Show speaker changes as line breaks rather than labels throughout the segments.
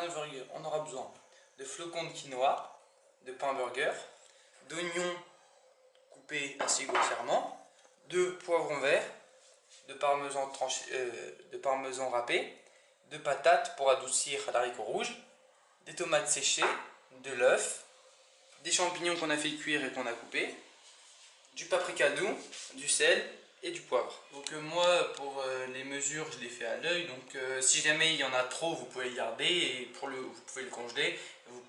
notre burger, on aura besoin de flocons de quinoa, de pain burger, d'oignons coupés assez grossièrement, de poivrons verts, de parmesan râpé, de patates pour adoucir l'haricot rouge, des tomates séchées, de l'œuf, des champignons qu'on a fait cuire et qu'on a coupés, du paprika doux, du sel et du poivre. Donc moi pour les mesures je les fais à l'œil, donc si jamais il y en a trop vous pouvez le garder et vous pouvez le congeler, vous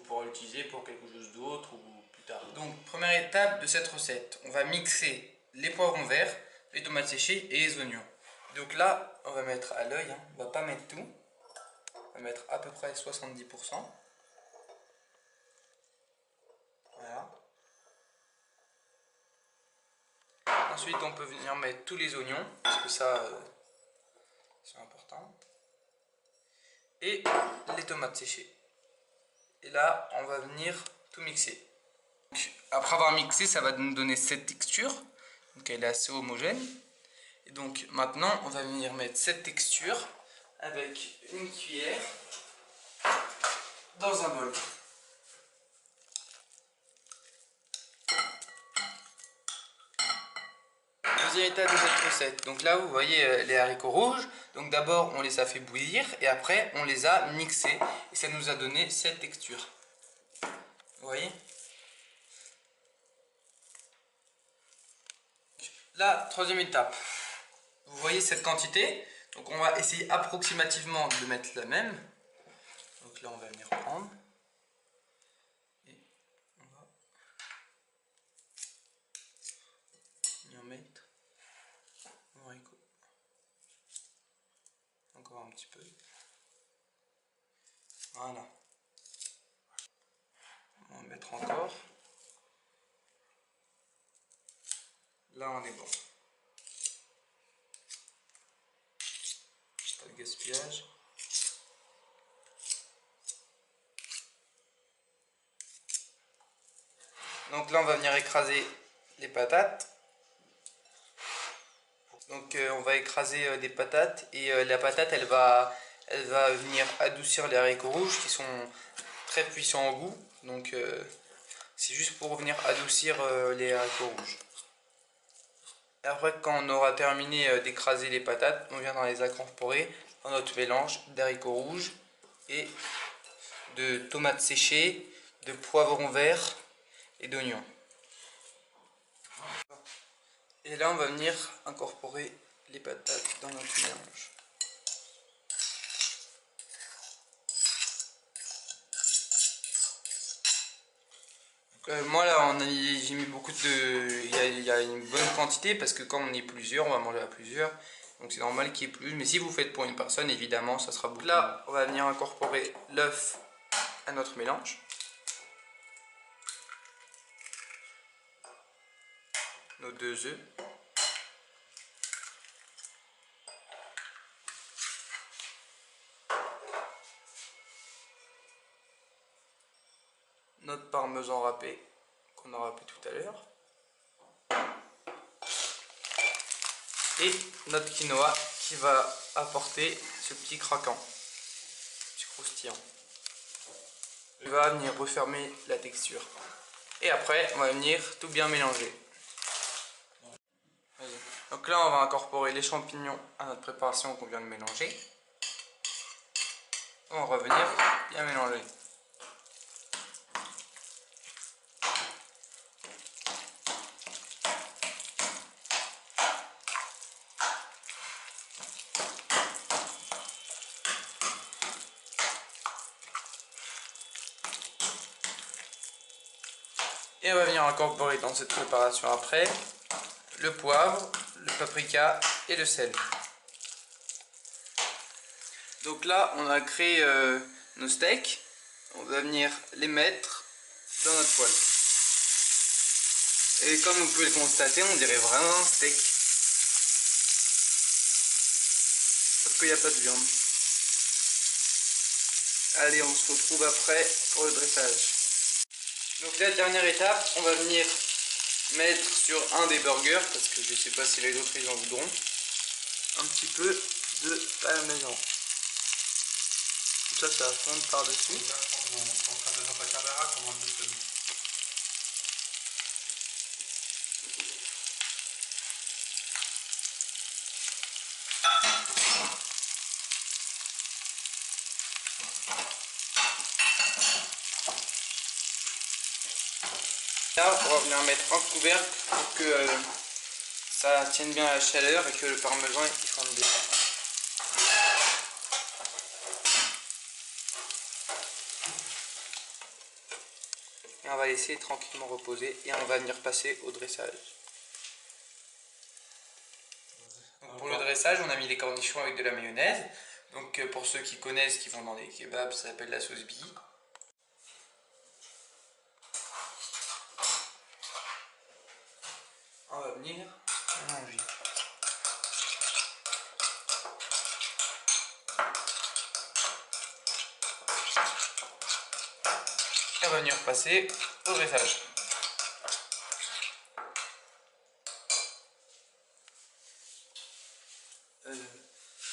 pourrez l'utiliser pour quelque chose d'autre ou plus tard. Donc première étape de cette recette, on va mixer les poivrons verts, les tomates séchées et les oignons. Donc là on va mettre à l'œil, on va pas mettre tout, on va mettre à peu près 70%. Voilà. Ensuite, on peut venir mettre tous les oignons, parce que ça, c'est important. Et les tomates séchées. Et là, on va venir tout mixer. Donc, après avoir mixé, ça va nous donner cette texture. Donc, elle est assez homogène. Et donc, maintenant, on va venir mettre cette texture avec une cuillère dans un bol. Deuxième étape de cette recette. Donc là vous voyez les haricots rouges. Donc d'abord on les a fait bouillir et après on les a mixés et ça nous a donné cette texture. Vous voyez? La troisième étape. Vous voyez cette quantité. Donc on va essayer approximativement de mettre la même. Donc là on va venir prendre. Et on va venir mettre nos haricots. Encore un petit peu. Voilà. On va en mettre encore. Là on est bon. Pas de gaspillage. Donc là on va venir écraser les patates. Donc on va écraser des patates et la patate elle va venir adoucir les haricots rouges qui sont très puissants au goût. Donc c'est juste pour venir adoucir les haricots rouges. Et après quand on aura terminé d'écraser les patates, on viendra les incorporer dans notre mélange d'haricots rouges et de tomates séchées, de poivrons verts et d'oignons. Et là on va venir incorporer les patates dans notre mélange. Moi là j'ai mis beaucoup de... Il y a une bonne quantité parce que quand on est plusieurs, on va manger à plusieurs. Donc c'est normal qu'il y ait plus. Mais si vous faites pour une personne, évidemment ça sera beaucoup. Là on va venir incorporer l'œuf à notre mélange. Nos 2 œufs. Notre parmesan râpé qu'on a râpé tout à l'heure. Et notre quinoa qui va apporter ce petit craquant, ce croustillant. On va venir refermer la texture. Et après, on va venir tout bien mélanger. Donc là, on va incorporer les champignons à notre préparation qu'on vient de mélanger. On va revenir bien mélanger. Et on va venir incorporer dans cette préparation après le poivre, le paprika et le sel. Donc là, on a créé nos steaks. On va venir les mettre dans notre poêle. Et comme vous pouvez le constater, on dirait vraiment un steak. Sauf qu'il n'y a pas de viande. Allez, on se retrouve après pour le dressage. Donc la dernière étape, on va venir mettre sur un des burgers, parce que je ne sais pas si les autres ils en voudront, un petit peu de parmesan. là ça va fondre par-dessus.
On est en train de mettre dans ta caméra comment on le fait.
Là, on va venir mettre un couvercle pour que ça tienne bien la chaleur et que le parmesan il fonde bien. Et on va laisser tranquillement reposer et on va venir passer au dressage. Donc pour le dressage, on a mis les cornichons avec de la mayonnaise. Donc pour ceux qui connaissent, qui vont dans des kebabs, ça s'appelle la sauce billy. On va venir mélanger. Et on va venir passer au dressage.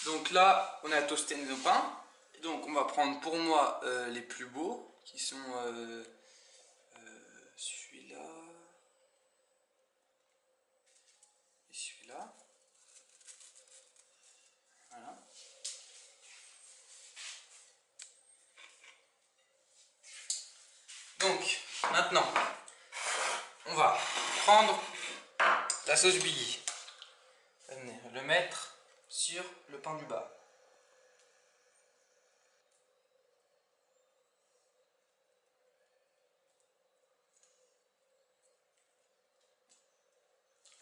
Donc là, on a toasté nos pains. Donc on va prendre pour moi les plus beaux, qui sont celui-là et celui-là. Voilà. Donc maintenant, on va prendre la sauce billy, le mettre sur le pain du bas.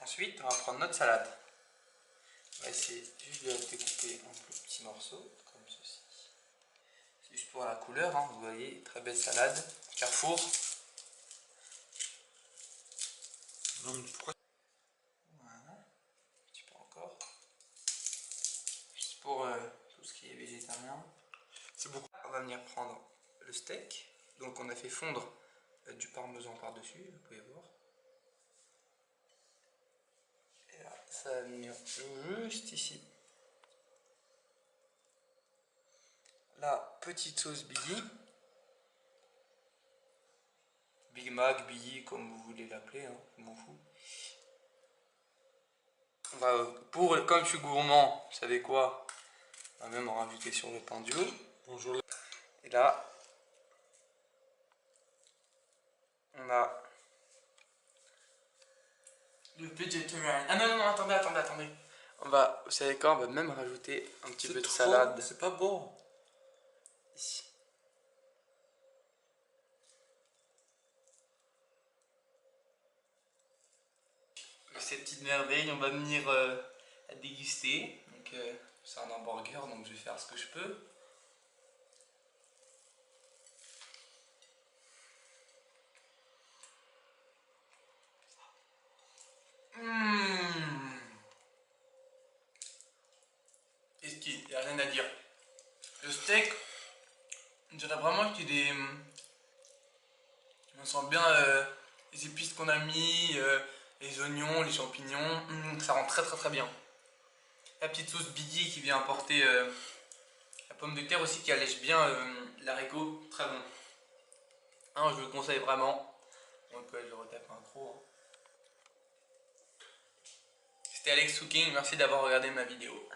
Ensuite, on va prendre notre salade. On va essayer juste de la découper en plus petits morceaux, comme ceci. C'est juste pour la couleur, hein, vous voyez, très belle salade. Carrefour.
Non, mais pourquoi?
Voilà, un petit peu encore. Juste pour tout ce qui est végétarien.
C'est beaucoup.
On va venir prendre le steak. Donc on a fait fondre du parmesan par-dessus, vous pouvez voir. Et là, ça va venir juste ici. La petite sauce Billy. Big Mac, Billy, comme vous voulez l'appeler, hein, je m'en fous. On va, comme je suis gourmand, vous savez quoi? On va même en rajouter sur le pain du haut.
Bonjour.
Et là, on a le vegetarian. Ah non, non, non, attendez. On va, vous savez quoi? On va même rajouter un petit peu de salade.
C'est pas bon.
Ici. Ces petites merveilles, on va venir à déguster. Donc, c'est un hamburger, donc je vais faire ce que je peux. Et ce qui, il n'y a rien à dire. Le steak, on dirait vraiment qu'il est. On sent bien les épices qu'on a mis, les oignons, les champignons. Ça rend très bien. La petite sauce Biggie qui vient apporter la pomme de terre aussi qui allège bien l'haricot. Très bon. Hein, je le conseille vraiment. Donc je retape un croc. Hein. C'était Alex Cooking, merci d'avoir regardé ma vidéo.